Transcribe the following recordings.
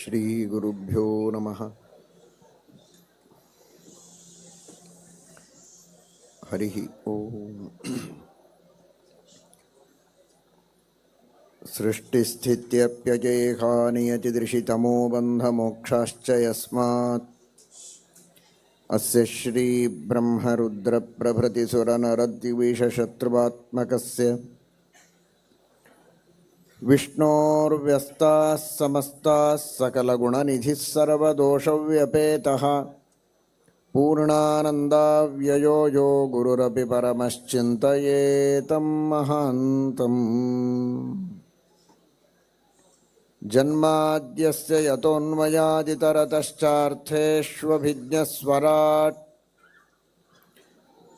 ಶ್ರೀ ಗುರುಭ್ಯೋ ನಮಃ. ಹರಿ ಓಂ. ಸೃಷ್ಟಿಸ್ಥಿತ್ಯಪ್ಯಜೇಹಾ ನಿಯತಿದೃಶಿತಮೋ ಬಂಧಮೋಕ್ಷಾಶ್ಚ ಯಸ್ಮಾತ್ ಅಸ್ಯ ಶ್ರೀ ಬ್ರಹ್ಮರುದ್ರಪ್ರಭೃತಿಸುರನರದ್ವಿಷಶತ್ರುವಾತ್ಮಕಸ್ಯ ವಿಷ್ಣೋರ್ವ್ಯಸ್ತಾಃ ಸಮಸ್ತಾಃ ಸಕಲಗುಣನಿಧಿಃ ಸರ್ವದೋಷವ್ಯಪೇತಃ ಪೂರ್ಣಾನಂದಾವ್ಯಯೋ ಯೋ ಗುರುರಪಿ ಪರಮಶ್ಚಿಂತಯೇತಂ ಮಹಾಂತಂ. ಜನ್ಮಾದ್ಯಸ್ಯ ಯತೋನ್ಮಯಾದಿತರತಶ್ಚಾರ್ಥೇಷ್ವಭಿಜ್ಞಸ್ವರಾಟ್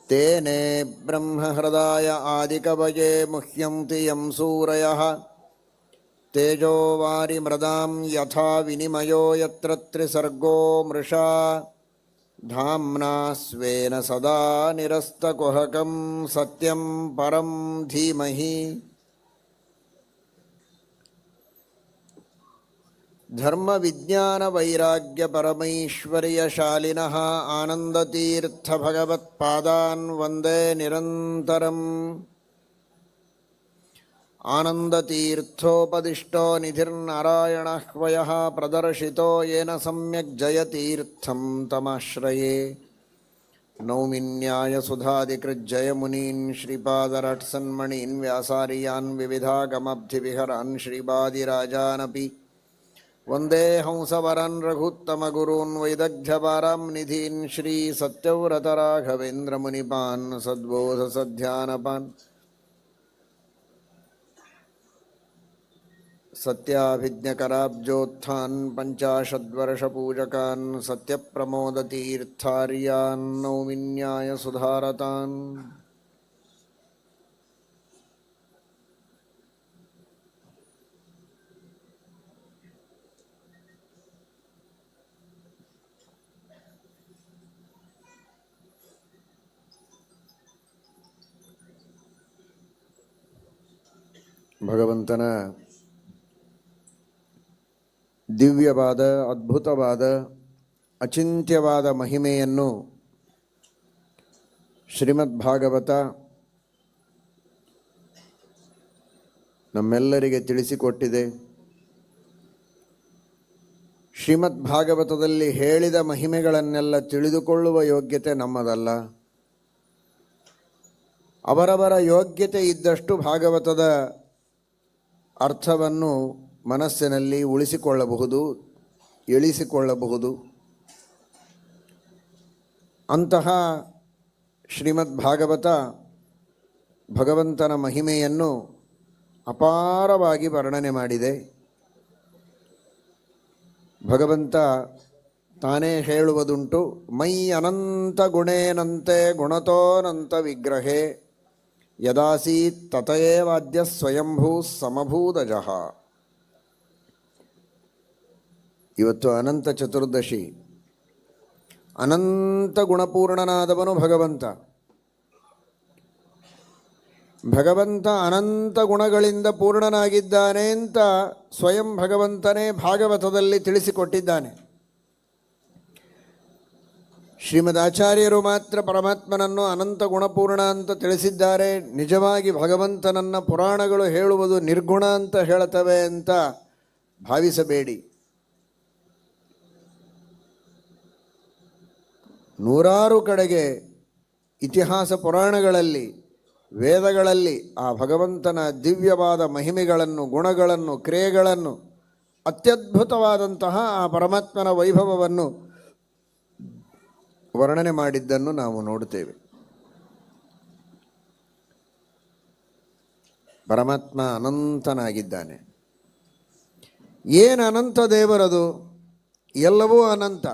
ತೇನೇ ಬ್ರಹ್ಮಹೃದಾಯ ಆದಿಕವಯೇ ಮುಹ್ಯಂತಿ ಯಂ ಸೂರಯಃ ತೇಜೋ ವಾರಿಮೃದಾಂ ಯಥಾ ವಿನಿಮಯೋ ಯತ್ರ ತ್ರಿಸರ್ಗೋ ಮೃಷಾ ಧಾಮ್ನಾ ಸ್ವೇನ ಸದಾ ನಿರಸ್ತಕುಹಕಂ ಸತ್ಯಂ ಪರಂ ಧೀಮಹಿ. ಧರ್ಮ ವಿಜ್ಞಾನ ವೈರಾಗ್ಯ ಪರಮೈಶ್ವರ್ಯಶಾಲಿನಃ ಆನಂದತೀರ್ಥ ಭಗವತ್ಪಾದಾನ್ ವಂದೇ ನಿರಂತರಂ. ಆನಂದತೀರ್ಥೋಪದಿಷ್ಟೋ ನಿಧಿರ್ನಾರಾಯಣಃ ಪ್ರದರ್ಶಿತೋ ಯೇನ ಸಮ್ಯಕ್ ಜಯತೀರ್ಥಂ ತಮಾಶ್ರಯೇ. ನೌಮಿನ್ಯಾಯಸುಧಾದಿಕೃಜ್ಜಯಮುನೀನ್ ಶ್ರೀಪಾದರಟ್ಸನ್ಮಣೀನ್ ವ್ಯಾಸಾರ್ಯಾನ್ ವಿವಿಧಾಗಮಬ್ಧಿವಿಹರಾನ್ ಶ್ರೀಪಾದಿರಾಜಾನಪಿ ವಂದೇ ಹಂಸವರನ್ ರಘುತ್ತಮಗುರೂನ್ ವೈದಗ್ಧ್ಯಪಾರಾಂ ನಿಧೀನ್ ಶ್ರೀ ಸತ್ಯವ್ರತರಾಘವೇಂದ್ರಮುನಿಪಾನ್ ಸದ್ಬೋಧಸಧ್ಯಾನಪಾನ್ ಸತ್ಯಾಭಿಜ್ಞಕರಾಬ್ಜೋತ್ಥಾನ್ ಪಂಚಾಶದ್ವರ್ಷಪೂಜಕಾನ್ ಸತ್ಯಪ್ರಮೋದತೀರ್ಥಾರ್ಯಾನ್ ನೌಮಿನ್ಯಾಯಸುಧಾರತಾನ್. ಭಗವಂತನ ದಿವ್ಯವಾದ, ಅದ್ಭುತವಾದ, ಅಚಿಂತ್ಯವಾದ ಮಹಿಮೆಯನ್ನು ಶ್ರೀಮದ್ ಭಾಗವತ ನಮ್ಮೆಲ್ಲರಿಗೆ ತಿಳಿಸಿಕೊಟ್ಟಿದೆ. ಶ್ರೀಮದ್ ಭಾಗವತದಲ್ಲಿ ಹೇಳಿದ ಮಹಿಮೆಗಳನ್ನೆಲ್ಲ ತಿಳಿದುಕೊಳ್ಳುವ ಯೋಗ್ಯತೆ ನಮ್ಮದಲ್ಲ. ಅವರವರ ಯೋಗ್ಯತೆ ಇದ್ದಷ್ಟು ಭಾಗವತದ ಅರ್ಥವನ್ನು ಮನಸ್ಸಿನಲ್ಲಿ ಉಳಿಸಿಕೊಳ್ಳಬಹುದು, ಇಳಿಸಿಕೊಳ್ಳಬಹುದು. ಅಂತಹ ಶ್ರೀಮದ್ ಭಾಗವತ ಭಗವಂತನ ಮಹಿಮೆಯನ್ನು ಅಪಾರವಾಗಿ ವರ್ಣನೆ ಮಾಡಿದೆ. ಭಗವಂತ ತಾನೇ ಹೇಳುವುದುಂಟು, ಮೈ ಅನಂತ ಗುಣೇನಂತೆ ಗುಣತೋನಂತ ವಿಗ್ರಹೇ ಯದಾಸೀತ್ ತತಯೇವಾದ್ಯ ಸ್ವಯಂಭೂ ಸಮಭೂದಜಃ. ಇವತ್ತು ಅನಂತ ಚತುರ್ದಶಿ. ಅನಂತ ಗುಣಪೂರ್ಣನಾದವನು ಭಗವಂತ. ಭಗವಂತ ಅನಂತ ಗುಣಗಳಿಂದ ಪೂರ್ಣನಾಗಿದ್ದಾನೆ ಅಂತ ಸ್ವಯಂ ಭಗವಂತನೇ ಭಾಗವತದಲ್ಲಿ ತಿಳಿಸಿಕೊಟ್ಟಿದ್ದಾನೆ. ಶ್ರೀಮದ್ ಆಚಾರ್ಯರು ಮಾತ್ರ ಪರಮಾತ್ಮನನ್ನು ಅನಂತ ಗುಣಪೂರ್ಣ ಅಂತ ತಿಳಿಸಿದ್ದಾರೆ. ನಿಜವಾಗಿ ಭಗವಂತನನ್ನು ಪುರಾಣಗಳು ಹೇಳುವುದು ನಿರ್ಗುಣ ಅಂತ ಹೇಳುತ್ತವೆ ಅಂತ ಭಾವಿಸಬೇಡಿ. ನೂರಾರು ಕಡೆಗೆ ಇತಿಹಾಸ ಪುರಾಣಗಳಲ್ಲಿ, ವೇದಗಳಲ್ಲಿ ಆ ಭಗವಂತನ ದಿವ್ಯವಾದ ಮಹಿಮೆಗಳನ್ನು, ಗುಣಗಳನ್ನು, ಕ್ರಿಯೆಗಳನ್ನು, ಅತ್ಯದ್ಭುತವಾದಂತಹ ಆ ಪರಮಾತ್ಮನ ವೈಭವವನ್ನು ವರ್ಣನೆ ಮಾಡಿದ್ದನ್ನು ನಾವು ನೋಡುತ್ತೇವೆ. ಪರಮಾತ್ಮ ಅನಂತನಾಗಿದ್ದಾನೆ. ಏನು ಅನಂತ ದೇವರದು? ಎಲ್ಲವೂ ಅನಂತ.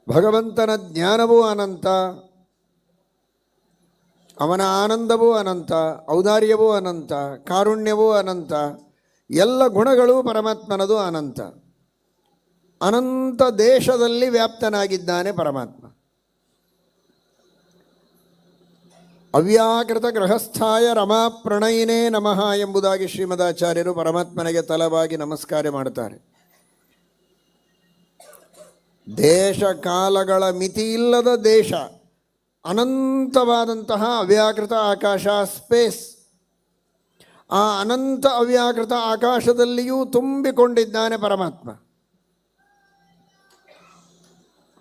ಭಗವಂತನ ಜ್ಞಾನವೂ ಅನಂತ, ಅವನ ಆನಂದವೂ ಅನಂತ, ಔದಾರ್ಯವೂ ಅನಂತ, ಕಾರುಣ್ಯವೂ ಅನಂತ, ಎಲ್ಲ ಗುಣಗಳೂ ಪರಮಾತ್ಮನದು ಅನಂತ. ಅನಂತ ದೇಶದಲ್ಲಿ ವ್ಯಾಪ್ತನಾಗಿದ್ದಾನೆ ಪರಮಾತ್ಮ. ಅವ್ಯಾಕೃತ ಗೃಹಸ್ಥಾಯ ರಮಾ ಪ್ರಣಯಿನೇ ನಮಃ ಎಂಬುದಾಗಿ ಶ್ರೀಮದಾಚಾರ್ಯರು ಪರಮಾತ್ಮನಿಗೆ ತಲವಾಗಿ ನಮಸ್ಕಾರ ಮಾಡುತ್ತಾರೆ. ದೇಶ ಕಾಲಗಳ ಮಿತಿಯಿಲ್ಲದ ದೇಶ, ಅನಂತವಾದಂತಹ ಅವ್ಯಾಕೃತ ಆಕಾಶ, ಸ್ಪೇಸ್. ಆ ಅನಂತ ಅವ್ಯಾಕೃತ ಆಕಾಶದಲ್ಲಿಯೂ ತುಂಬಿಕೊಂಡಿದ್ದಾನೆ ಪರಮಾತ್ಮ.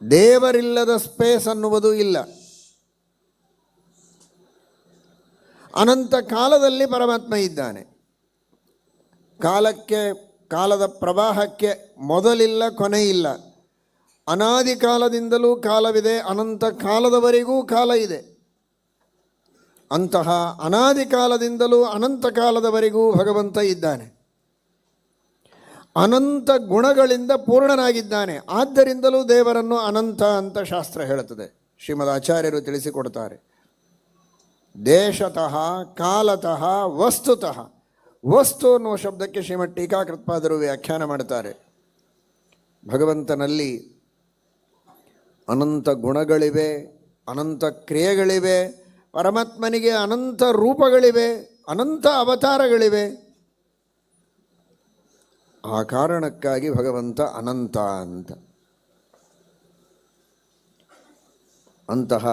ದೇವರಿಲ್ಲದ ಸ್ಪೇಸ್ ಅನ್ನುವುದು ಇಲ್ಲ. ಅನಂತ ಕಾಲದಲ್ಲಿ ಪರಮಾತ್ಮ ಇದ್ದಾನೆ. ಕಾಲದ ಪ್ರವಾಹಕ್ಕೆ ಮೊದಲಿಲ್ಲ, ಕೊನೆಯಿಲ್ಲ. ಅನಾದಿ ಕಾಲದಿಂದಲೂ ಕಾಲವಿದೆ, ಅನಂತ ಕಾಲದವರೆಗೂ ಕಾಲ ಇದೆ. ಅಂತಹ ಅನಾದಿ ಕಾಲದಿಂದಲೂ ಅನಂತ ಕಾಲದವರೆಗೂ ಭಗವಂತ ಇದ್ದಾನೆ. ಅನಂತ ಗುಣಗಳಿಂದ ಪೂರ್ಣನಾಗಿದ್ದಾನೆ. ಆದ್ದರಿಂದಲೂ ದೇವರನ್ನು ಅನಂತ ಅಂತ ಶಾಸ್ತ್ರ ಹೇಳುತ್ತದೆ. ಶ್ರೀಮದ್ ಆಚಾರ್ಯರು ತಿಳಿಸಿಕೊಡ್ತಾರೆ. ದೇಶತಃ, ಕಾಲತಃ, ವಸ್ತುತಃ. ವಸ್ತು ಅನ್ನುವ ಶಬ್ದಕ್ಕೆ ಶ್ರೀಮದ್ ಟೀಕಾಕೃತ್ಪಾದರು ವ್ಯಾಖ್ಯಾನ ಮಾಡುತ್ತಾರೆ. ಭಗವಂತನಲ್ಲಿ ಅನಂತ ಗುಣಗಳಿವೆ, ಅನಂತ ಕ್ರಿಯೆಗಳಿವೆ. ಪರಮಾತ್ಮನಿಗೆ ಅನಂತ ರೂಪಗಳಿವೆ, ಅನಂತ ಅವತಾರಗಳಿವೆ. ಆ ಕಾರಣಕ್ಕಾಗಿ ಭಗವಂತ ಅನಂತ ಅಂತ. ಅಂತಹ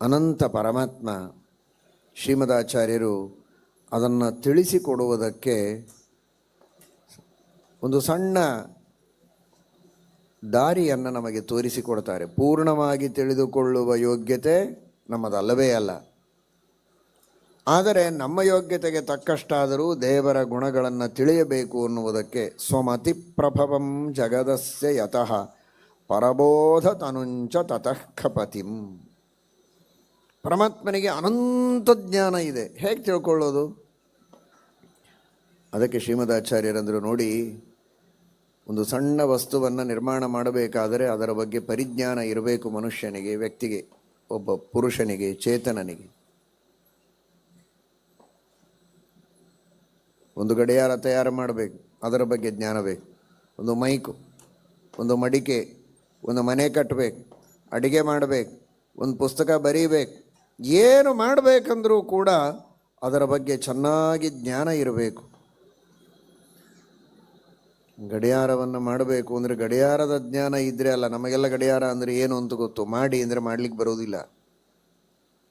ಅನಂತ ಪರಮಾತ್ಮ ಶ್ರೀಮದಾಚಾರ್ಯರು ಅದನ್ನು ತಿಳಿಸಿಕೊಡುವುದಕ್ಕೆ ಒಂದು ಸಣ್ಣ ದಾರಿಯನ್ನು ನಮಗೆ ತೋರಿಸಿಕೊಡ್ತಾರೆ. ಪೂರ್ಣವಾಗಿ ತಿಳಿದುಕೊಳ್ಳುವ ಯೋಗ್ಯತೆ ನಮ್ಮದಲ್ಲವೇ ಅಲ್ಲ. ಆದರೆ ನಮ್ಮ ಯೋಗ್ಯತೆಗೆ ತಕ್ಕಷ್ಟಾದರೂ ದೇವರ ಗುಣಗಳನ್ನು ತಿಳಿಯಬೇಕು ಅನ್ನುವುದಕ್ಕೆ ಸ್ವಮತಿ ಪ್ರಭವಂ ಜಗದಸ್ಯ ಯತಃ ಪರಬೋಧ ತನುಂಚ ತತಃ ಖಪತಿಂ. ಪರಮಾತ್ಮನಿಗೆ ಅನಂತ ಜ್ಞಾನ ಇದೆ. ಹೇಗೆ ತಿಳ್ಕೊಳ್ಳೋದು? ಅದಕ್ಕೆ ಶ್ರೀಮದಾಚಾರ್ಯರಂದರು, ನೋಡಿ, ಒಂದು ಸಣ್ಣ ವಸ್ತುವನ್ನು ನಿರ್ಮಾಣ ಮಾಡಬೇಕಾದರೆ ಅದರ ಬಗ್ಗೆ ಪರಿಜ್ಞಾನ ಇರಬೇಕು ಮನುಷ್ಯನಿಗೆ, ವ್ಯಕ್ತಿಗೆ, ಒಬ್ಬ ಪುರುಷನಿಗೆ, ಚೇತನನಿಗೆ. ಒಂದು ಗಡಿಯಾರ ತಯಾರು ಮಾಡಬೇಕು, ಅದರ ಬಗ್ಗೆ ಜ್ಞಾನ ಬೇಕು. ಒಂದು ಮೈಕು, ಒಂದು ಮಡಿಕೆ, ಒಂದು ಮನೆ ಕಟ್ಟಬೇಕು, ಅಡಿಗೆ ಮಾಡಬೇಕು, ಒಂದು ಪುಸ್ತಕ ಬರೀಬೇಕು. ಏನು ಮಾಡಬೇಕಂದ್ರೂ ಕೂಡ ಅದರ ಬಗ್ಗೆ ಚೆನ್ನಾಗಿ ಜ್ಞಾನ ಇರಬೇಕು. ಗಡಿಯಾರವನ್ನು ಮಾಡಬೇಕು ಅಂದರೆ ಗಡಿಯಾರದ ಜ್ಞಾನ ಇದ್ದರೆ ಅಲ್ಲ. ನಮಗೆಲ್ಲ ಗಡಿಯಾರ ಅಂದರೆ ಏನು ಅಂತ ಗೊತ್ತು, ಮಾಡಿ ಅಂದರೆ ಮಾಡಲಿಕ್ಕೆ ಬರೋದಿಲ್ಲ.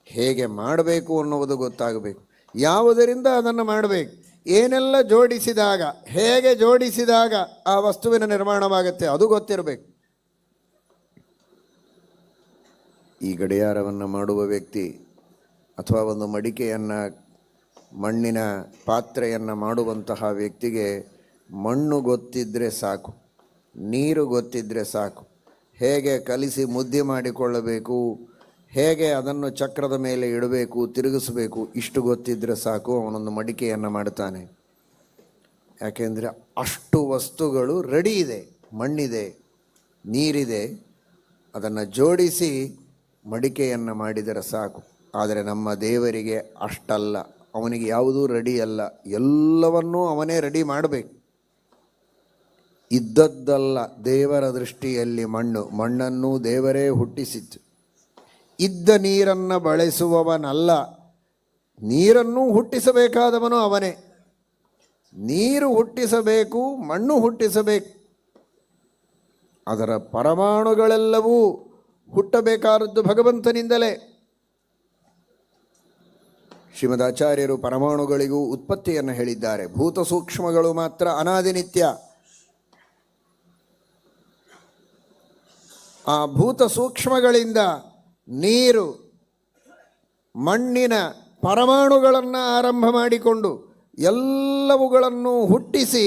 ಹೇಗೆ ಮಾಡಬೇಕು ಅನ್ನುವುದು ಗೊತ್ತಾಗಬೇಕು. ಯಾವುದರಿಂದ ಅದನ್ನು ಮಾಡಬೇಕು, ಏನೆಲ್ಲ ಜೋಡಿಸಿದಾಗ, ಹೇಗೆ ಜೋಡಿಸಿದಾಗ ಆ ವಸ್ತುವಿನ ನಿರ್ಮಾಣವಾಗುತ್ತೆ, ಅದು ಗೊತ್ತಿರಬೇಕು. ಈ ಗಡಿಯಾರವನ್ನು ಮಾಡುವ ವ್ಯಕ್ತಿ ಅಥವಾ ಒಂದು ಮಡಿಕೆಯನ್ನು, ಮಣ್ಣಿನ ಪಾತ್ರೆಯನ್ನು ಮಾಡುವಂತಹ ವ್ಯಕ್ತಿಗೆ ಮಣ್ಣು ಗೊತ್ತಿದ್ದರೆ ಸಾಕು, ನೀರು ಗೊತ್ತಿದ್ದರೆ ಸಾಕು. ಹೇಗೆ ಕಲಿಸಿ ಮುದ್ದೆ ಮಾಡಿಕೊಳ್ಳಬೇಕು, ಹೇಗೆ ಅದನ್ನು ಚಕ್ರದ ಮೇಲೆ ಇಡಬೇಕು, ತಿರುಗಿಸಬೇಕು, ಇಷ್ಟು ಗೊತ್ತಿದ್ದರೆ ಸಾಕು. ಅವನೊಂದು ಮಡಿಕೆಯನ್ನು ಮಾಡ್ತಾನೆ. ಯಾಕೆಂದರೆ ಅಷ್ಟು ವಸ್ತುಗಳು ರೆಡಿ ಇದೆ. ಮಣ್ಣಿದೆ, ನೀರಿದೆ, ಅದನ್ನು ಜೋಡಿಸಿ ಮಡಿಕೆಯನ್ನು ಮಾಡಿದರೆ ಸಾಕು. ಆದರೆ ನಮ್ಮ ದೇವರಿಗೆ ಅಷ್ಟಲ್ಲ. ಅವನಿಗೆ ಯಾವುದೂ ರೆಡಿ ಅಲ್ಲ, ಎಲ್ಲವನ್ನೂ ಅವನೇ ರೆಡಿ ಮಾಡಬೇಕು. ಇದ್ದದ್ದಲ್ಲ ದೇವರ ದೃಷ್ಟಿಯಲ್ಲಿ ಮಣ್ಣು, ಮಣ್ಣನ್ನು ದೇವರೇ ಹುಟ್ಟಿಸಿತ್ತು. ಇದ್ದ ನೀರನ್ನು ಬಳಸುವವನಲ್ಲ, ನೀರನ್ನು ಹುಟ್ಟಿಸಬೇಕಾದವನು ಅವನೇ. ನೀರು ಹುಟ್ಟಿಸಬೇಕು, ಮಣ್ಣು ಹುಟ್ಟಿಸಬೇಕು. ಅದರ ಪರಮಾಣುಗಳೆಲ್ಲವೂ ಹುಟ್ಟಬೇಕಾದದ್ದು ಭಗವಂತನಿಂದಲೇ. ಶ್ರೀಮದಾಚಾರ್ಯರು ಪರಮಾಣುಗಳಿಗೂ ಉತ್ಪತ್ತಿಯನ್ನು ಹೇಳಿದ್ದಾರೆ. ಭೂತ ಸೂಕ್ಷ್ಮಗಳು ಮಾತ್ರ ಅನಾದಿನಿತ್ಯ. ಆ ಭೂತ ಸೂಕ್ಷ್ಮಗಳಿಂದ ನೀರು, ಮಣ್ಣಿನ ಪರಮಾಣುಗಳನ್ನು ಆರಂಭ ಮಾಡಿಕೊಂಡು ಎಲ್ಲವುಗಳನ್ನು ಹುಟ್ಟಿಸಿ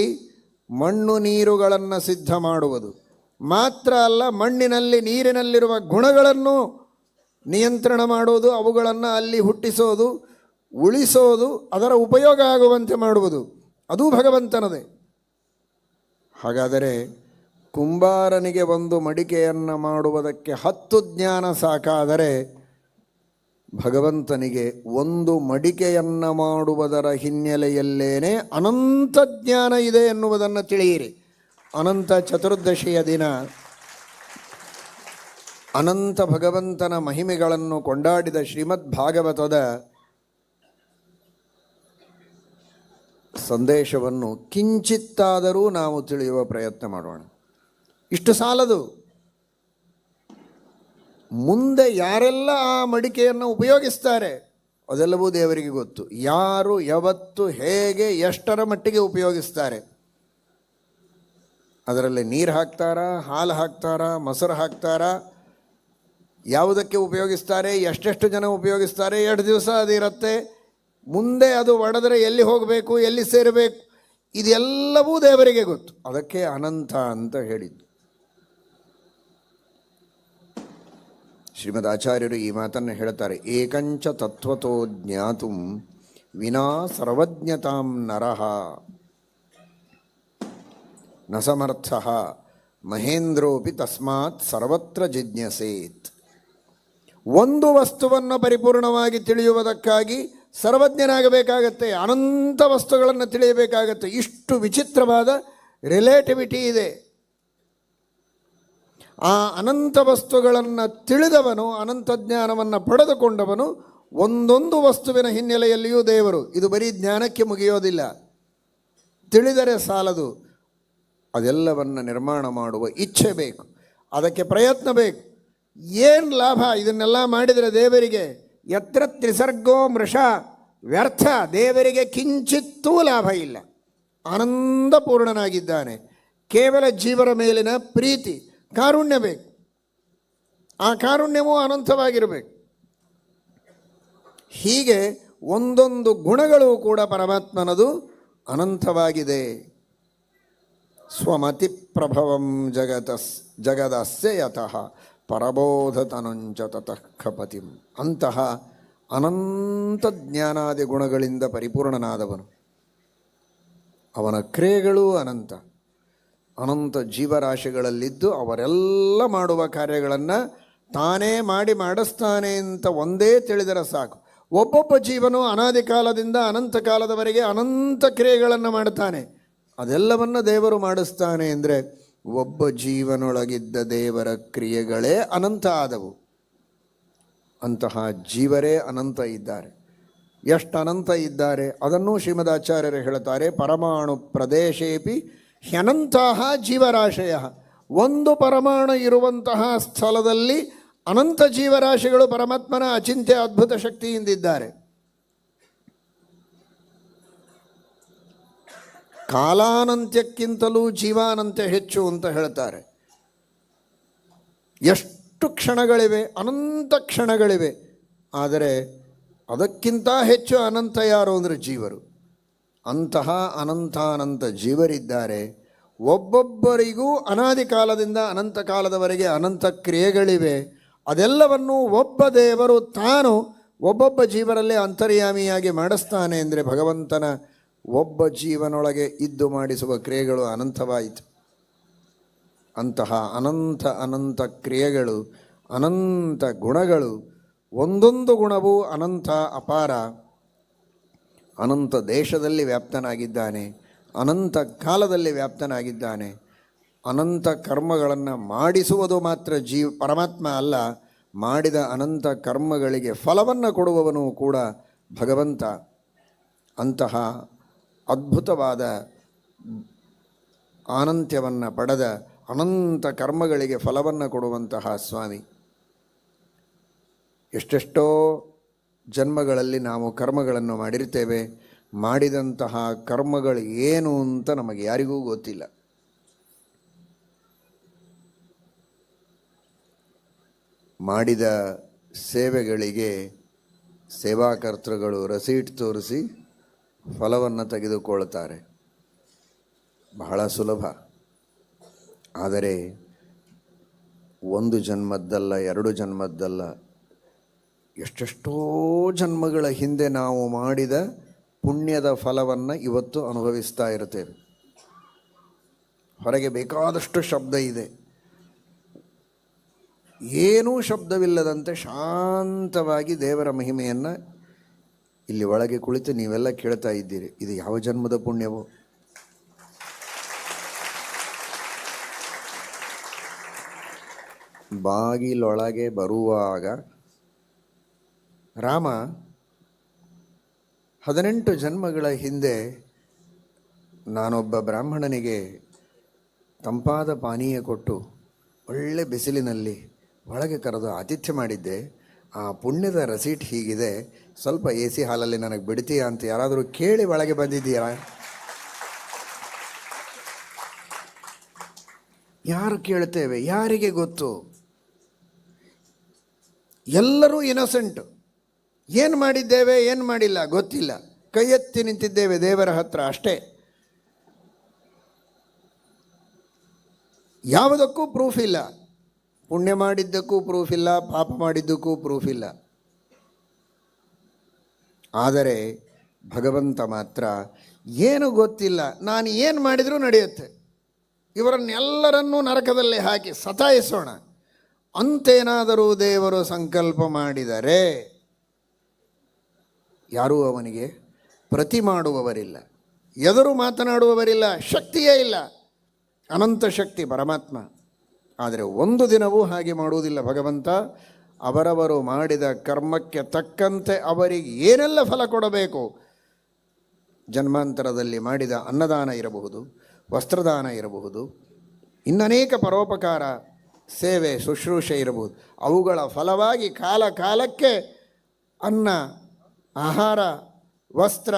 ಮಣ್ಣು ನೀರುಗಳನ್ನು ಸಿದ್ಧ ಮಾಡುವುದು ಮಾತ್ರ ಅಲ್ಲ, ಮಣ್ಣಿನಲ್ಲಿ ನೀರಿನಲ್ಲಿರುವ ಗುಣಗಳನ್ನು ನಿಯಂತ್ರಣ ಮಾಡೋದು, ಅವುಗಳನ್ನು ಅಲ್ಲಿ ಹುಟ್ಟಿಸೋದು, ಉಳಿಸೋದು, ಅದರ ಉಪಯೋಗ ಆಗುವಂತೆ ಮಾಡುವುದು, ಅದೂ ಭಗವಂತನದೇ. ಹಾಗಾದರೆ ಕುಂಬಾರನಿಗೆ ಒಂದು ಮಡಿಕೆಯನ್ನು ಮಾಡುವುದಕ್ಕೆ 10 ಜ್ಞಾನ ಸಾಕಾದರೆ ಭಗವಂತನಿಗೆ ಒಂದು ಮಡಿಕೆಯನ್ನು ಮಾಡುವುದರ ಹಿನ್ನೆಲೆಯಲ್ಲೇನೆ ಅನಂತ ಜ್ಞಾನ ಇದೆ ಎನ್ನುವುದನ್ನು ತಿಳಿಯಿರಿ. ಅನಂತ ಚತುರ್ದಶಿಯ ದಿನ ಅನಂತ ಭಗವಂತನ ಮಹಿಮೆಗಳನ್ನು ಕೊಂಡಾಡಿದ ಶ್ರೀಮದ್ ಭಾಗವತದ ಸಂದೇಶವನ್ನು ಕಿಂಚಿತ್ತಾದರೂ ನಾವು ತಿಳಿಯುವ ಪ್ರಯತ್ನ ಮಾಡೋಣ. ಇಷ್ಟು ಸಾಲದು. ಮುಂದೆ ಯಾರೆಲ್ಲ ಆ ಮಡಿಕೆಯನ್ನು ಉಪಯೋಗಿಸ್ತಾರೆ ಅದೆಲ್ಲವೂ ದೇವರಿಗೆ ಗೊತ್ತು. ಯಾರು ಯಾವತ್ತು ಹೇಗೆ ಎಷ್ಟರ ಮಟ್ಟಿಗೆ ಉಪಯೋಗಿಸ್ತಾರೆ, ಅದರಲ್ಲಿ ನೀರು ಹಾಕ್ತಾರಾ, ಹಾಲು ಹಾಕ್ತಾರಾ, ಮೊಸರು ಹಾಕ್ತಾರಾ, ಯಾವುದಕ್ಕೆ ಉಪಯೋಗಿಸ್ತಾರೆ, ಎಷ್ಟೆಷ್ಟು ಜನ ಉಪಯೋಗಿಸ್ತಾರೆ, 2 ದಿವಸ ಅದಿರುತ್ತೆ, ಮುಂದೆ ಅದು ಒಡೆದರೆ ಎಲ್ಲಿ ಹೋಗಬೇಕು, ಎಲ್ಲಿ ಸೇರಬೇಕು, ಇದೆಲ್ಲವೂ ದೇವರಿಗೆ ಗೊತ್ತು. ಅದಕ್ಕೆ ಅನಂತ ಅಂತ ಹೇಳಿದ್ದು. ಶ್ರೀಮದ್ ಆಚಾರ್ಯರು ಈ ಮಾತನ್ನು ಹೇಳ್ತಾರೆ, ಏಕಂಚ ತತ್ವತೋ ಜ್ಞಾತು ವಿನಾ ಸರ್ವಜ್ಞತಾಂ ನರಃ ನ ಸಮರ್ಥಃ ಮಹೇಂದ್ರೋಪಿ ತಸ್ಮಾತ್ ಸರ್ವತ್ರ ಜಿಜ್ಞಸೇತ್. ಒಂದು ವಸ್ತುವನ್ನು ಪರಿಪೂರ್ಣವಾಗಿ ತಿಳಿಯುವುದಕ್ಕಾಗಿ ಸರ್ವಜ್ಞನಾಗಬೇಕಾಗತ್ತೆ, ಅನಂತ ವಸ್ತುಗಳನ್ನು ತಿಳಿಯಬೇಕಾಗತ್ತೆ. ಇಷ್ಟು ವಿಚಿತ್ರವಾದ ರಿಲೇಟಿವಿಟಿ ಇದೆ. ಆ ಅನಂತ ವಸ್ತುಗಳನ್ನು ತಿಳಿದವನು, ಅನಂತ ಜ್ಞಾನವನ್ನು ಪಡೆದುಕೊಂಡವನು, ಒಂದೊಂದು ವಸ್ತುವಿನ ಹಿನ್ನೆಲೆಯಲ್ಲಿಯೂ ದೇವರು. ಇದು ಬರೀ ಜ್ಞಾನಕ್ಕೆ ಮುಗಿಯೋದಿಲ್ಲ, ತಿಳಿದರೆ ಸಾಲದು, ಅದೆಲ್ಲವನ್ನು ನಿರ್ಮಾಣ ಮಾಡುವ ಇಚ್ಛೆ ಬೇಕು, ಅದಕ್ಕೆ ಪ್ರಯತ್ನ ಬೇಕು. ಏನು ಲಾಭ ಇದನ್ನೆಲ್ಲ ಮಾಡಿದರೆ ದೇವರಿಗೆ? ಯತ್ರ ತ್ರಿಸರ್ಗೋ ಮೃಷ ವ್ಯರ್ಥ. ದೇವರಿಗೆ ಕಿಂಚಿತ್ತೂ ಲಾಭ ಇಲ್ಲ. ಆನಂದಪೂರ್ಣನಾಗಿದ್ದಾನೆ. ಕೇವಲ ಜೀವರ ಮೇಲಿನ ಪ್ರೀತಿ, ಕಾರುಣ್ಯ ಬೇಕು. ಆ ಕಾರುಣ್ಯವೂ ಅನಂತವಾಗಿರಬೇಕು. ಹೀಗೆ ಒಂದೊಂದು ಗುಣಗಳು ಕೂಡ ಪರಮಾತ್ಮನದು ಅನಂತವಾಗಿದೆ. ಸ್ವಮತಿ ಪ್ರಭವಂ ಜಗದಸ್ಯ ಯತಃ ಪರಬೋಧತನುಂಚ ತತಃ ಖಪತಿಂ. ಅಂತಹ ಅನಂತ ಜ್ಞಾನಾದಿ ಗುಣಗಳಿಂದ ಪರಿಪೂರ್ಣನಾದವನು. ಅವನ ಕ್ರಿಯೆಗಳೂ ಅನಂತ. ಅನಂತ ಜೀವರಾಶಿಗಳಲ್ಲಿದ್ದು ಅವರೆಲ್ಲ ಮಾಡುವ ಕಾರ್ಯಗಳನ್ನು ತಾನೇ ಮಾಡಿಸ್ತಾನೆ ಅಂತ ಒಂದೇ ತಿಳಿದರೆ ಸಾಕು. ಒಬ್ಬೊಬ್ಬ ಜೀವನು ಅನಾದಿ ಕಾಲದಿಂದ ಅನಂತ ಕಾಲದವರೆಗೆ ಅನಂತ ಕ್ರಿಯೆಗಳನ್ನು ಮಾಡ್ತಾನೆ. ಅದೆಲ್ಲವನ್ನು ದೇವರು ಮಾಡಿಸ್ತಾನೆ ಅಂದರೆ ಒಬ್ಬ ಜೀವನೊಳಗಿದ್ದ ದೇವರ ಕ್ರಿಯೆಗಳೇ ಅನಂತ ಆದವು. ಅಂತಹ ಜೀವರೇ ಅನಂತ ಇದ್ದಾರೆ. ಎಷ್ಟು ಅನಂತ ಇದ್ದಾರೆ ಅದನ್ನು ಶ್ರೀಮದಾಚಾರ್ಯರು ಹೇಳ್ತಾರೆ. ಪರಮಾಣು ಪ್ರದೇಶೇಪಿ ಹ್ಯನಂತಹ ಜೀವರಾಶಯ. ಒಂದು ಪರಮಾಣು ಇರುವಂತಹ ಸ್ಥಳದಲ್ಲಿ ಅನಂತ ಜೀವರಾಶಿಗಳು ಪರಮಾತ್ಮನ ಅಚಿಂತ್ಯ ಅದ್ಭುತ ಶಕ್ತಿಯಿಂದಿದ್ದಾರೆ. ಕಾಲಾನಂತ್ಯಕ್ಕಿಂತಲೂ ಜೀವಾನಂತ್ಯ ಹೆಚ್ಚು ಅಂತ ಹೇಳ್ತಾರೆ. ಎಷ್ಟು ಕ್ಷಣಗಳಿವೆ, ಅನಂತ ಕ್ಷಣಗಳಿವೆ. ಆದರೆ ಅದಕ್ಕಿಂತ ಹೆಚ್ಚು ಅನಂತ ಯಾರು ಅಂದರೆ ಜೀವರು. ಅಂತಹ ಅನಂತಾನಂತ ಜೀವರಿದ್ದಾರೆ. ಒಬ್ಬೊಬ್ಬರಿಗೂ ಅನಾದಿ ಕಾಲದಿಂದ ಅನಂತ ಕಾಲದವರೆಗೆ ಅನಂತ ಕ್ರಿಯೆಗಳಿವೆ. ಅದೆಲ್ಲವನ್ನು ಒಬ್ಬ ದೇವರು ತಾನು ಒಬ್ಬೊಬ್ಬ ಜೀವರಲ್ಲೇ ಅಂತರ್ಯಾಮಿಯಾಗಿ ಮಾಡಿಸ್ತಾನೆ ಅಂದರೆ ಭಗವಂತನ ಒಬ್ಬ ಜೀವನೊಳಗೆ ಇದ್ದು ಮಾಡಿಸುವ ಕ್ರಿಯೆಗಳು ಅನಂತವಾಯಿತು. ಅಂತಹ ಅನಂತ ಅನಂತ ಕ್ರಿಯೆಗಳು, ಅನಂತ ಗುಣಗಳು, ಒಂದೊಂದು ಗುಣವೂ ಅನಂತ ಅಪಾರ. ಅನಂತ ದೇಶದಲ್ಲಿ ವ್ಯಾಪ್ತನಾಗಿದ್ದಾನೆ, ಅನಂತ ಕಾಲದಲ್ಲಿ ವ್ಯಾಪ್ತನಾಗಿದ್ದಾನೆ. ಅನಂತ ಕರ್ಮಗಳನ್ನು ಮಾಡಿಸುವುದು ಮಾತ್ರ ಪರಮಾತ್ಮ ಅಲ್ಲ, ಮಾಡಿದ ಅನಂತ ಕರ್ಮಗಳಿಗೆ ಫಲವನ್ನು ಕೊಡುವವನು ಕೂಡ ಭಗವಂತ. ಅಂತಹ ಅದ್ಭುತವಾದ ಅನಂತ್ಯವನ್ನು ಪಡೆದ ಅನಂತ ಕರ್ಮಗಳಿಗೆ ಫಲವನ್ನು ಕೊಡುವಂತಹ ಸ್ವಾಮಿ. ಎಷ್ಟೆಷ್ಟೋ ಜನ್ಮಗಳಲ್ಲಿ ನಾವು ಕರ್ಮಗಳನ್ನು ಮಾಡಿರ್ತೇವೆ. ಮಾಡಿದಂತಹ ಕರ್ಮಗಳು ಏನು ಅಂತ ನಮಗೆ ಯಾರಿಗೂ ಗೊತ್ತಿಲ್ಲ. ಮಾಡಿದ ಸೇವೆಗಳಿಗೆ ಸೇವಾಕರ್ತೃಗಳು ರಸೀಟ್ ತೋರಿಸಿ ಫಲವನ್ನು ತೆಗೆದುಕೊಳ್ತಾರೆ. ಬಹಳ ಸುಲಭ. ಆದರೆ ಒಂದು ಜನ್ಮದ್ದಲ್ಲ, 2 ಜನ್ಮದ್ದಲ್ಲ, ಎಷ್ಟೆಷ್ಟೋ ಜನ್ಮಗಳ ಹಿಂದೆ ನಾವು ಮಾಡಿದ ಪುಣ್ಯದ ಫಲವನ್ನು ಇವತ್ತು ಅನುಭವಿಸ್ತಾ ಇರ್ತೇವೆ. ಹೊರಗೆ ಬೇಕಾದಷ್ಟು ಶಬ್ದ ಇದೆ, ಏನೂ ಶಬ್ದವಿಲ್ಲದಂತೆ ಶಾಂತವಾಗಿ ದೇವರ ಮಹಿಮೆಯನ್ನು ಇಲ್ಲಿ ಒಳಗೆ ಕುಳಿತು ನೀವೆಲ್ಲ ಕೇಳ್ತಾ ಇದ್ದೀರಿ. ಇದು ಯಾವ ಜನ್ಮದ ಪುಣ್ಯವೋ? ಬಾಗಿಲೊಳಗೆ ಬರುವಾಗ ರಾಮ 18 ಜನ್ಮಗಳ ಹಿಂದೆ ನಾನೊಬ್ಬ ಬ್ರಾಹ್ಮಣನಿಗೆ ತಂಪಾದ ಪಾನೀಯ ಕೊಟ್ಟು ಒಳ್ಳೆ ಬಿಸಿಲಿನಲ್ಲಿ ಒಳಗೆ ಕರೆದು ಆತಿಥ್ಯ ಮಾಡಿದ್ದೆ. ಆ ಪುಣ್ಯದ ರಸೀಟ್ ಹೀಗಿದೆ, ಸ್ವಲ್ಪ ಎ ಸಿ ಹಾಲಲ್ಲಿ ನನಗೆ ಬಿಡ್ತೀಯಾ ಅಂತ ಯಾರಾದರೂ ಕೇಳಿ ಒಳಗೆ ಬಂದಿದ್ದೀರಾ? ಯಾರು ಕೇಳ್ತೇವೆ? ಯಾರಿಗೆ ಗೊತ್ತು? ಎಲ್ಲರೂ ಇನೋಸೆಂಟು. ಏನು ಮಾಡಿದ್ದೇವೆ ಏನು ಮಾಡಿಲ್ಲ ಗೊತ್ತಿಲ್ಲ. ಕೈ ಎತ್ತಿ ನಿಂತಿದ್ದೇವೆ ದೇವರ ಹತ್ರ ಅಷ್ಟೇ. ಯಾವುದಕ್ಕೂ ಪ್ರೂಫ್ ಇಲ್ಲ. ಪುಣ್ಯ ಮಾಡಿದ್ದಕ್ಕೂ ಪ್ರೂಫ್ ಇಲ್ಲ, ಪಾಪ ಮಾಡಿದ್ದಕ್ಕೂ ಪ್ರೂಫ್ ಇಲ್ಲ. ಆದರೆ ಭಗವಂತ ಮಾತ್ರ ಏನು ಗೊತ್ತಿಲ್ಲ, ನಾನು ಏನು ಮಾಡಿದರೂ ನಡೆಯುತ್ತೆ, ಇವರನ್ನೆಲ್ಲರನ್ನೂ ನರಕದಲ್ಲಿ ಹಾಕಿ ಸತಾಯಿಸೋಣ ಅಂತೇನಾದರೂ ದೇವರು ಸಂಕಲ್ಪ ಮಾಡಿದರೆ ಯಾರೂ ಅವನಿಗೆ ಪ್ರತಿ ಮಾಡುವವರಿಲ್ಲ, ಎದುರು ಮಾತನಾಡುವವರಿಲ್ಲ, ಶಕ್ತಿಯೇ ಇಲ್ಲ. ಅನಂತ ಶಕ್ತಿ ಪರಮಾತ್ಮ. ಆದರೆ ಒಂದು ದಿನವೂ ಹಾಗೆ ಮಾಡುವುದಿಲ್ಲ ಭಗವಂತ. ಅವರವರು ಮಾಡಿದ ಕರ್ಮಕ್ಕೆ ತಕ್ಕಂತೆ ಅವರಿಗೆ ಏನೆಲ್ಲ ಫಲ ಕೊಡಬೇಕು, ಜನ್ಮಾಂತರದಲ್ಲಿ ಮಾಡಿದ ಅನ್ನದಾನ ಇರಬಹುದು, ವಸ್ತ್ರದಾನ ಇರಬಹುದು, ಇನ್ನನೇಕ ಪರೋಪಕಾರ ಸೇವೆ ಶುಶ್ರೂಷೆ ಇರಬಹುದು, ಅವುಗಳ ಫಲವಾಗಿ ಕಾಲ ಕಾಲಕ್ಕೆ ಅನ್ನ, ಆಹಾರ, ವಸ್ತ್ರ,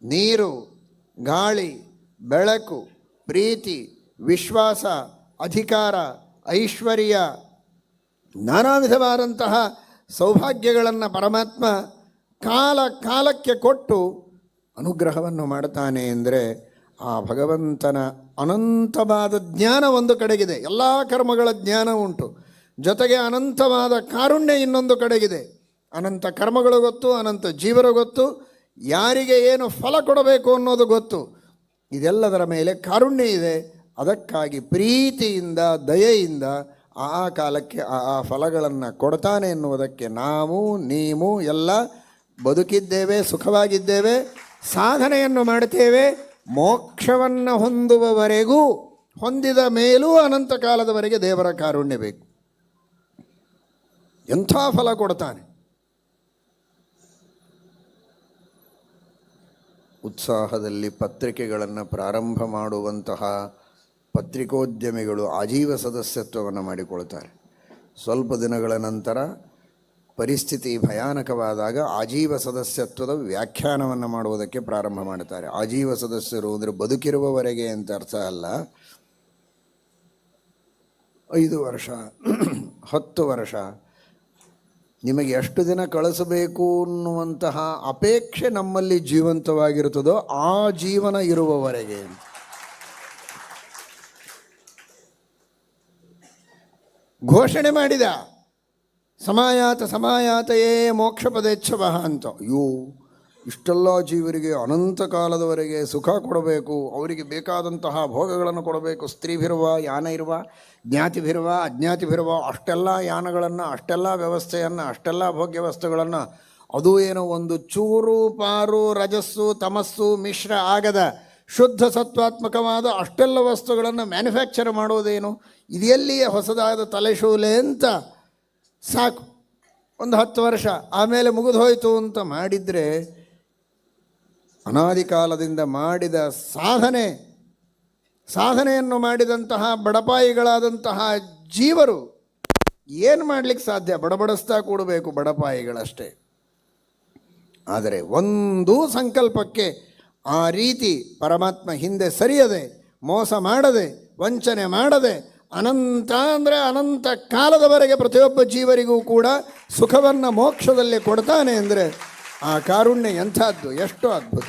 ನೀರು, ಗಾಳಿ, ಬೆಳಕು, ಪ್ರೀತಿ, ವಿಶ್ವಾಸ, ಅಧಿಕಾರ, ಐಶ್ವರ್ಯ, ನಾನಾ ವಿಧವಾದಂತಹ ಸೌಭಾಗ್ಯಗಳನ್ನು ಪರಮಾತ್ಮ ಕಾಲ ಕಾಲಕ್ಕೆ ಕೊಟ್ಟು ಅನುಗ್ರಹವನ್ನು ಮಾಡ್ತಾನೆ. ಅಂದರೆ ಆ ಭಗವಂತನ ಅನಂತವಾದ ಜ್ಞಾನ ಒಂದು ಕಡೆಗಿದೆ, ಎಲ್ಲ ಕರ್ಮಗಳ ಜ್ಞಾನ ಉಂಟು, ಜೊತೆಗೆ ಅನಂತವಾದ ಕಾರುಣ್ಯ ಇನ್ನೊಂದು ಕಡೆಗಿದೆ. ಅನಂತ ಕರ್ಮಗಳು ಗೊತ್ತು, ಅನಂತ ಜೀವರು ಗೊತ್ತು, ಯಾರಿಗೆ ಏನು ಫಲ ಕೊಡಬೇಕು ಅನ್ನೋದು ಗೊತ್ತು. ಇದೆಲ್ಲದರ ಮೇಲೆ ಕಾರುಣ್ಯ ಇದೆ. ಅದಕ್ಕಾಗಿ ಪ್ರೀತಿಯಿಂದ ದಯೆಯಿಂದ ಆ ಕಾಲಕ್ಕೆ ಆ ಫಲಗಳನ್ನು ಕೊಡ್ತಾನೆ ಎನ್ನುವುದಕ್ಕೆ ನಾವು ನೀವು ಎಲ್ಲ ಬದುಕಿದ್ದೇವೆ, ಸುಖವಾಗಿದ್ದೇವೆ, ಸಾಧನೆಯನ್ನು ಮಾಡ್ತೇವೆ. ಮೋಕ್ಷವನ್ನು ಹೊಂದುವವರೆಗೂ, ಹೊಂದಿದ ಮೇಲೂ ಅನಂತ ಕಾಲದವರೆಗೆ ದೇವರ ಕಾರುಣ್ಯ ಬೇಕು. ಎಂಥ ಫಲ ಕೊಡ್ತಾನೆ. ಉತ್ಸಾಹದಲ್ಲಿ ಪತ್ರಿಕೆಗಳನ್ನು ಪ್ರಾರಂಭ ಮಾಡುವಂತಹ ಪತ್ರಿಕೋದ್ಯಮಿಗಳು ಆಜೀವ ಸದಸ್ಯತ್ವವನ್ನು ಮಾಡಿಕೊಳ್ತಾರೆ. ಸ್ವಲ್ಪ ದಿನಗಳ ನಂತರ ಪರಿಸ್ಥಿತಿ ಭಯಾನಕವಾದಾಗ ಆಜೀವ ಸದಸ್ಯತ್ವದ ವ್ಯಾಖ್ಯಾನವನ್ನು ಮಾಡುವುದಕ್ಕೆ ಪ್ರಾರಂಭ ಮಾಡ್ತಾರೆ. ಆಜೀವ ಸದಸ್ಯರು ಅಂದರೆ ಬದುಕಿರುವವರೆಗೆ ಅಂತ ಅರ್ಥ ಅಲ್ಲ. 5 ವರ್ಷ 10 ವರ್ಷ ನಿಮಗೆ ಎಷ್ಟು ದಿನ ಕಳಿಸಬೇಕು ಅನ್ನುವಂತಹ ಅಪೇಕ್ಷೆ ನಮ್ಮಲ್ಲಿ ಜೀವಂತವಾಗಿರುತ್ತದೋ ಆ ಜೀವನ ಇರುವವರೆಗೆ. ಘೋಷಣೆ ಮಾಡಿದ, ಸಮಾಯಾತಯೇ ಮೋಕ್ಷ ಪದೇಚ್ಛವ ಅಂತ. ಅಯ್ಯೋ, ಇಷ್ಟೆಲ್ಲ ಜೀವರಿಗೆ ಅನಂತ ಕಾಲದವರೆಗೆ ಸುಖ ಕೊಡಬೇಕು, ಅವರಿಗೆ ಬೇಕಾದಂತಹ ಭೋಗಗಳನ್ನು ಕೊಡಬೇಕು. ಸ್ತ್ರೀಭಿರುವ, ಯಾನ ಇರುವ, ಜ್ಞಾತಿಭಿರುವ, ಅಜ್ಞಾತಿಭಿರುವ, ಅಷ್ಟೆಲ್ಲ ಯಾನಗಳನ್ನು, ಅಷ್ಟೆಲ್ಲ ವ್ಯವಸ್ಥೆಯನ್ನು, ಅಷ್ಟೆಲ್ಲ ಭೋಗ್ಯ ವಸ್ತುಗಳನ್ನು, ಅದು ಏನೋ ಒಂದು ಚೂರು ಪಾರು ರಜಸ್ಸು ತಮಸ್ಸು ಮಿಶ್ರ ಆಗದ ಶುದ್ಧ ಸತ್ವಾತ್ಮಕವಾದ ಅಷ್ಟೆಲ್ಲ ವಸ್ತುಗಳನ್ನು ಮ್ಯಾನುಫ್ಯಾಕ್ಚರ್ ಮಾಡೋದೇನು, ಇದೆಲ್ಲಿಯೇ ಹೊಸದಾದ ತಲೆಶೂಲೆ ಅಂತ ಸಾಕು. ಒಂದು 10 ವರ್ಷ ಆಮೇಲೆ ಮುಗಿದು ಹೋಯಿತು ಅಂತ ಮಾಡಿದರೆ, ಅನಾದಿ ಕಾಲದಿಂದ ಮಾಡಿದ ಸಾಧನೆಯನ್ನು ಮಾಡಿದಂತಹ ಬಡಪಾಯಿಗಳಾದಂತಹ ಜೀವರು ಏನು ಮಾಡಲಿಕ್ಕೆ ಸಾಧ್ಯ? ಬಡಬಡಿಸ್ತಾ ಕೂಡಬೇಕು ಬಡಪಾಯಿಗಳಷ್ಟೇ. ಆದರೆ ಒಂದೂ ಸಂಕಲ್ಪಕ್ಕೆ ಆ ರೀತಿ ಪರಮಾತ್ಮ ಹಿಂದೆ ಸರಿಯದೆ, ಮೋಸ ಮಾಡದೆ, ವಂಚನೆ ಮಾಡದೆ, ಅನಂತ ಅಂದರೆ ಅನಂತ ಕಾಲದವರೆಗೆ ಪ್ರತಿಯೊಬ್ಬ ಜೀವರಿಗೂ ಕೂಡ ಸುಖವನ್ನು ಮೋಕ್ಷದಲ್ಲಿ ಕೊಡ್ತಾನೆ. ಅಂದರೆ ಆ ಕಾರುಣ್ಯ ಎಂಥದ್ದು, ಎಷ್ಟು ಅದ್ಭುತ!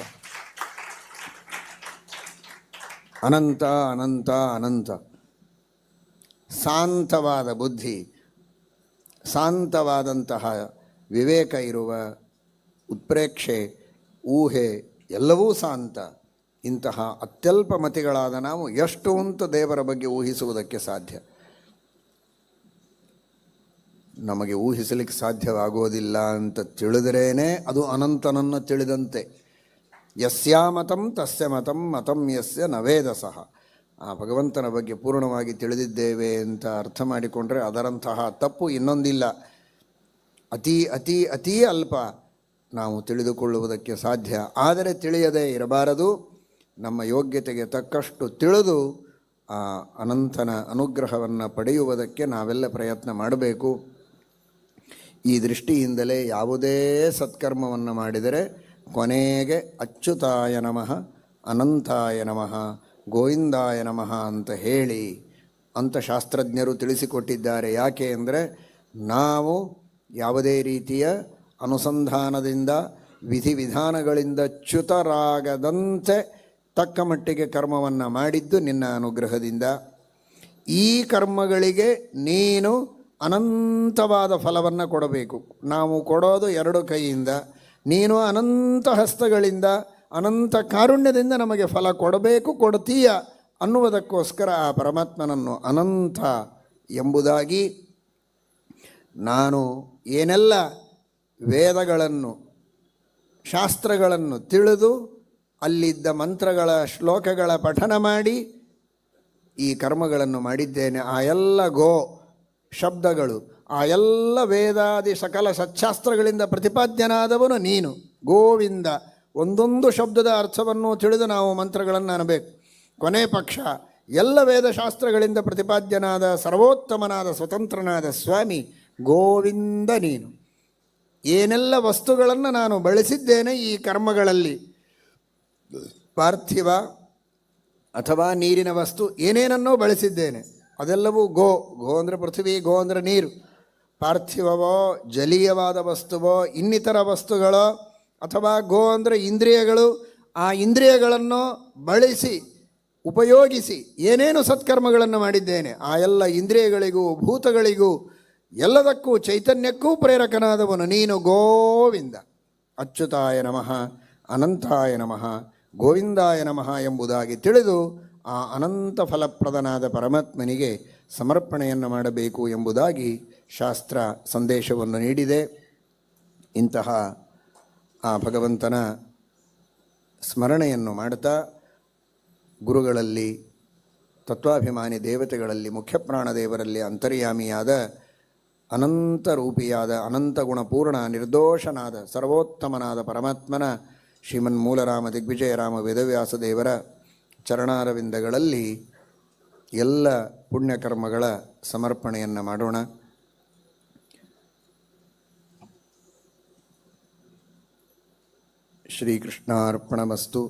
ಅನಂತ ಅನಂತ ಅನಂತ. ಶಾಂತವಾದ ಬುದ್ಧಿ, ಶಾಂತವಾದಂತಹ ವಿವೇಕ ಇರುವ ಉತ್ಪ್ರೇಕ್ಷೆ, ಊಹೆ ಎಲ್ಲವೂ ಶಾಂತ. ಇಂತಹ ಅತ್ಯಲ್ಪ ಮತಿಗಳಾದ ನಾವು ಎಷ್ಟು ಅಂತ ದೇವರ ಬಗ್ಗೆ ಊಹಿಸುವುದಕ್ಕೆ ಸಾಧ್ಯ? ನಮಗೆ ಊಹಿಸಲಿಕ್ಕೆ ಸಾಧ್ಯವಾಗೋದಿಲ್ಲ ಅಂತ ತಿಳಿದರೇನೆ ಅದು ಅನಂತನನ್ನು ತಿಳಿದಂತೆ. ಯಸ್ಯಾಮತಂ ತಸ್ಯ ಮತಂ ಮತಂ ಯಸ್ಯ ನವೇದಸಃ. ಆ ಭಗವಂತನ ಬಗ್ಗೆ ಪೂರ್ಣವಾಗಿ ತಿಳಿದಿದ್ದೇವೆ ಅಂತ ಅರ್ಥ ಮಾಡಿಕೊಂಡ್ರೆ ಅದರಂತಹ ತಪ್ಪು ಇನ್ನೊಂದಿಲ್ಲ. ಅತಿ ಅತಿ ಅತೀ ಅಲ್ಪ ನಾವು ತಿಳಿದುಕೊಳ್ಳುವುದಕ್ಕೆ ಸಾಧ್ಯ. ಆದರೆ ತಿಳಿಯದೇ ಇರಬಾರದು. ನಮ್ಮ ಯೋಗ್ಯತೆಗೆ ತಕ್ಕಷ್ಟು ತಿಳಿದು ಆ ಅನಂತನ ಅನುಗ್ರಹವನ್ನು ಪಡೆಯುವುದಕ್ಕೆ ನಾವೆಲ್ಲ ಪ್ರಯತ್ನ ಮಾಡಬೇಕು. ಈ ದೃಷ್ಟಿಯಿಂದಲೇ ಯಾವುದೇ ಸತ್ಕರ್ಮವನ್ನು ಮಾಡಿದರೆ ಕೊನೆಗೆ ಅಚ್ಯುತಾಯ ನಮಃ, ಅನಂತಾಯ ನಮಃ, ಗೋವಿಂದಾಯ ನಮಃ ಅಂತ ಹೇಳಿ ಅಂತ ಶಾಸ್ತ್ರಜ್ಞರು ತಿಳಿಸಿಕೊಟ್ಟಿದ್ದಾರೆ. ಯಾಕೆ ಅಂದರೆ ನಾವು ಯಾವುದೇ ರೀತಿಯ ಅನುಸಂಧಾನದಿಂದ ವಿಧಿವಿಧಾನಗಳಿಂದ ಚ್ಯುತರಾಗದಂತೆ ತಕ್ಕ ಮಟ್ಟಿಗೆ ಕರ್ಮವನ್ನು ಮಾಡಿದ್ದು ನಿನ್ನ ಅನುಗ್ರಹದಿಂದ. ಈ ಕರ್ಮಗಳಿಗೆ ನೀನು ಅನಂತವಾದ ಫಲವನ್ನು ಕೊಡಬೇಕು. ನಾವು ಕೊಡೋದು ಎರಡು ಕೈಯಿಂದ, ನೀನು ಅನಂತ ಹಸ್ತಗಳಿಂದ ಅನಂತ ಕಾರುಣ್ಯದಿಂದ ನಮಗೆ ಫಲ ಕೊಡಬೇಕು, ಕೊಡ್ತೀಯ ಅನ್ನುವುದಕ್ಕೋಸ್ಕರ ಆ ಪರಮಾತ್ಮನನ್ನು ಅನಂತ ಎಂಬುದಾಗಿ ನಾನು ಏನೆಲ್ಲ ವೇದಗಳನ್ನು ಶಾಸ್ತ್ರಗಳನ್ನು ತಿಳಿದು ಅಲ್ಲಿದ್ದ ಮಂತ್ರಗಳ ಶ್ಲೋಕಗಳ ಪಠನ ಮಾಡಿ ಈ ಕರ್ಮಗಳನ್ನು ಮಾಡಿದ್ದೇನೆ. ಆ ಎಲ್ಲ ಗೋ ಶಬ್ದಗಳು, ಆ ಎಲ್ಲ ವೇದಾದಿ ಸಕಲ ಸಚ್ಚಾಸ್ತ್ರಗಳಿಂದ ಪ್ರತಿಪಾದ್ಯನಾದವನು ನೀನು ಗೋವಿಂದ. ಒಂದೊಂದು ಶಬ್ದದ ಅರ್ಥವನ್ನು ತಿಳಿದು ನಾವು ಮಂತ್ರಗಳನ್ನು ಅನ್ನಬೇಕು. ಕೊನೆ ಪಕ್ಷ ಎಲ್ಲ ವೇದಶಾಸ್ತ್ರಗಳಿಂದ ಪ್ರತಿಪಾದ್ಯನಾದ ಸರ್ವೋತ್ತಮನಾದ ಸ್ವತಂತ್ರನಾದ ಸ್ವಾಮಿ ಗೋವಿಂದ ನೀನು. ಏನೆಲ್ಲ ವಸ್ತುಗಳನ್ನು ನಾನು ಬಳಸಿದ್ದೇನೆ ಈ ಕರ್ಮಗಳಲ್ಲಿ, ಪಾರ್ಥಿವ ಅಥವಾ ನೀರಿನ ವಸ್ತು ಏನೇನನ್ನೋ ಬಳಸಿದ್ದೇನೆ, ಅದೆಲ್ಲವೂ ಗೋ. ಗೋ ಅಂದರೆ ಪೃಥ್ವಿ, ಗೋ ಅಂದರೆ ನೀರು. ಪಾರ್ಥಿವವೋ ಜಲೀಯವಾದ ವಸ್ತುವೋ ಇನ್ನಿತರ ವಸ್ತುಗಳೋ, ಅಥವಾ ಗೋ ಅಂದರೆ ಇಂದ್ರಿಯಗಳು, ಆ ಇಂದ್ರಿಯಗಳನ್ನು ಬಳಸಿ ಉಪಯೋಗಿಸಿ ಏನೇನು ಸತ್ಕರ್ಮಗಳನ್ನು ಮಾಡಿದ್ದೇನೆ, ಆ ಎಲ್ಲ ಇಂದ್ರಿಯಗಳಿಗೂ ಭೂತಗಳಿಗೂ ಎಲ್ಲದಕ್ಕೂ ಚೈತನ್ಯಕ್ಕೂ ಪ್ರೇರಕನಾದವನು ನೀನು ಗೋವಿಂದ. ಅಚ್ಯುತಾಯ ನಮಃ, ಅನಂತಾಯ ನಮಃ, ಗೋವಿಂದಾಯ ನಮಃ ಎಂಬುದಾಗಿ ತಿಳಿದು ಆ ಅನಂತ ಫಲಪ್ರದನಾದ ಪರಮಾತ್ಮನಿಗೆ ಸಮರ್ಪಣೆಯನ್ನು ಮಾಡಬೇಕು ಎಂಬುದಾಗಿ ಶಾಸ್ತ್ರ ಸಂದೇಶವನ್ನು ನೀಡಿದೆ. ಇಂತಹ ಆ ಭಗವಂತನ ಸ್ಮರಣೆಯನ್ನು ಮಾಡ್ತಾ ಗುರುಗಳಲ್ಲಿ, ತತ್ವಾಭಿಮಾನಿ ದೇವತೆಗಳಲ್ಲಿ, ಮುಖ್ಯಪ್ರಾಣದೇವರಲ್ಲಿ ಅಂತರ್ಯಾಮಿಯಾದ ಅನಂತ ರೂಪಿಯಾದ ಅನಂತ ಗುಣಪೂರ್ಣ ನಿರ್ದೋಷನಾದ ಸರ್ವೋತ್ತಮನಾದ ಪರಮಾತ್ಮನ ಶ್ರೀಮನ್ಮೂಲರಾಮ ದಿಗ್ವಿಜಯರಾಮ ವೇದವ್ಯಾಸ ದೇವರ ಚರಣಾರವಿಂದಗಳಲ್ಲಿ ಎಲ್ಲ ಪುಣ್ಯಕರ್ಮಗಳ ಸಮರ್ಪಣೆಯನ್ನು ಮಾಡೋಣ. ಶ್ರೀಕೃಷ್ಣಾರ್ಪಣಮಸ್ತು.